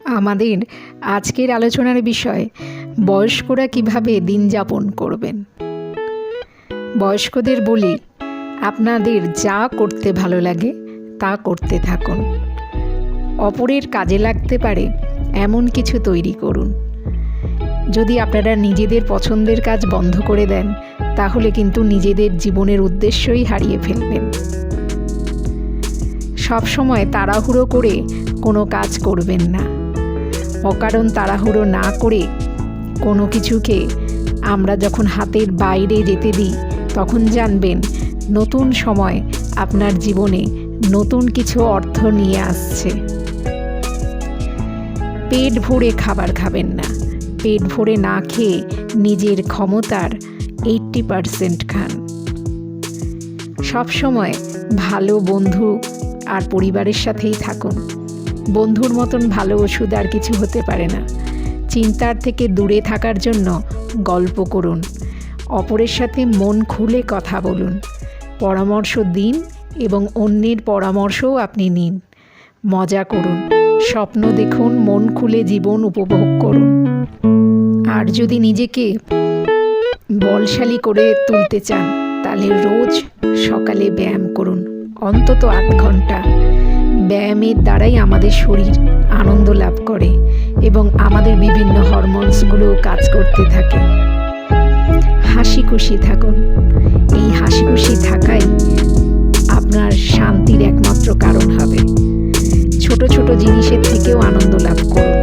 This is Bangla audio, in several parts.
আমাদের আজকের আলোচনার বিষয় বয়স্করা কিভাবে দিন যাপন করবেন। বয়স্কদের বলি, আপনাদের যা করতে ভালো লাগে তা করতে থাকুন। অপরের কাজে লাগতে পারে এমন কিছু তৈরি করুন। যদি আপনারা নিজেদের পছন্দের কাজ বন্ধ করে দেন, তাহলে কিন্তু নিজেদের জীবনের উদ্দেশ্যই হারিয়ে ফেলবেন। সবসময় তাড়াহুড়ো করে কোনো কাজ করবেন না। অকারণ তাড়াহুড়ো না করে কোনো কিছুকে আমরা যখন হাতের বাইরে যেতে দিই, তখন জানবেন নতুন সময় আপনার জীবনে নতুন কিছু অর্থ নিয়ে আসছে। পেট ভরে খাবার খাবেন না। পেট ভরে না খেয়ে নিজের ক্ষমতার 80% খান। সবসময় ভালো বন্ধু আর পরিবারের সাথেই থাকুন। বন্ধুর মতন ভালো ওষুধ আর কিছু হতে পারে না। চিন্তার থেকে দূরে থাকার জন্য গল্প করুন। অপরের সাথে মন খুলে কথা বলুন। পরামর্শ দিন এবং অন্যের পরামর্শও আপনি নিন। মজা করুন, স্বপ্ন দেখুন, মন খুলে জীবন উপভোগ করুন। আর যদি নিজেকে বলশালী করে তুলতে চান, তাহলে রোজ সকালে ব্যায়াম করুন, অন্তত 8 ঘন্টা। ব্যায়ামের দ্বারাই আমাদের শরীর আনন্দ লাভ করে এবং আমাদের বিভিন্ন হরমোনসগুলো কাজ করতে থাকে। হাসি খুশি থাকুন। এই হাসি খুশি থাকাই আপনার শান্তির একমাত্র কারণ হবে। ছোট ছোট জিনিসের থেকেও আনন্দ লাভ করুন।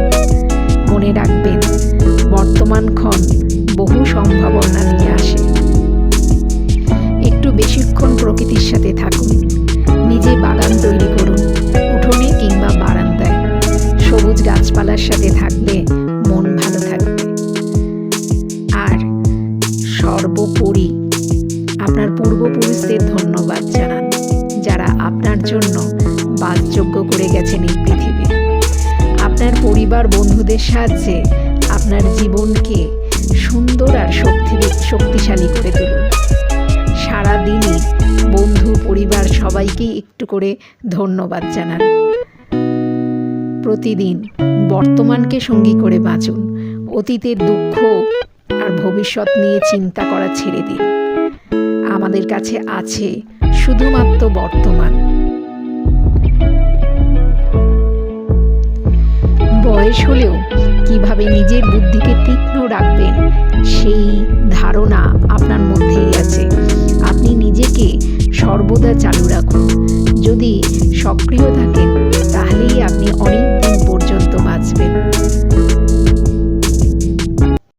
মনে রাখবেন, বর্তমানক্ষণ বহু সম্ভাবনা নিয়ে আসে। একটু বেশিক্ষণ প্রকৃতির সাথে থাকুন। নিজে বাগান তৈরি করুন, উঠোনে কিংবা বারান্দায়। সবুজ গাছপালার সাথে থাকলে মন ভালো থাকবে। আর সর্বোপরি আপনার পূর্বপুরুষদের ধন্যবাদ জানান, যারা আপনার জন্য বাসযোগ্য করে গেছেন এই পৃথিবী। আপনার পরিবার বন্ধুদের সাহায্যে আপনার জীবনকে সুন্দর আর শক্তিশালী করে তুলুন। সারাদিনই বন্ধু পরিবার সবাইকেই একটু করে ধন্যবাদ জানান। প্রতিদিন বর্তমানকে সঙ্গী করে বাঁচুন। অতীতের দুঃখ আর ভবিষ্যৎ নিয়ে চিন্তা করা ছেড়ে দিন। আমাদের কাছে আছে শুধুমাত্র বর্তমান। বয়স হলেও কিভাবে নিজের বুদ্ধিকে তীক্ষ্ণ রাখবেন, সেই ধারণা আপনার মধ্যেই আছে। আপনি নিজেকে সর্বদা চালু রাখুন। যদি সক্রিয় থাকেন, তাহলেই আপনি অনেক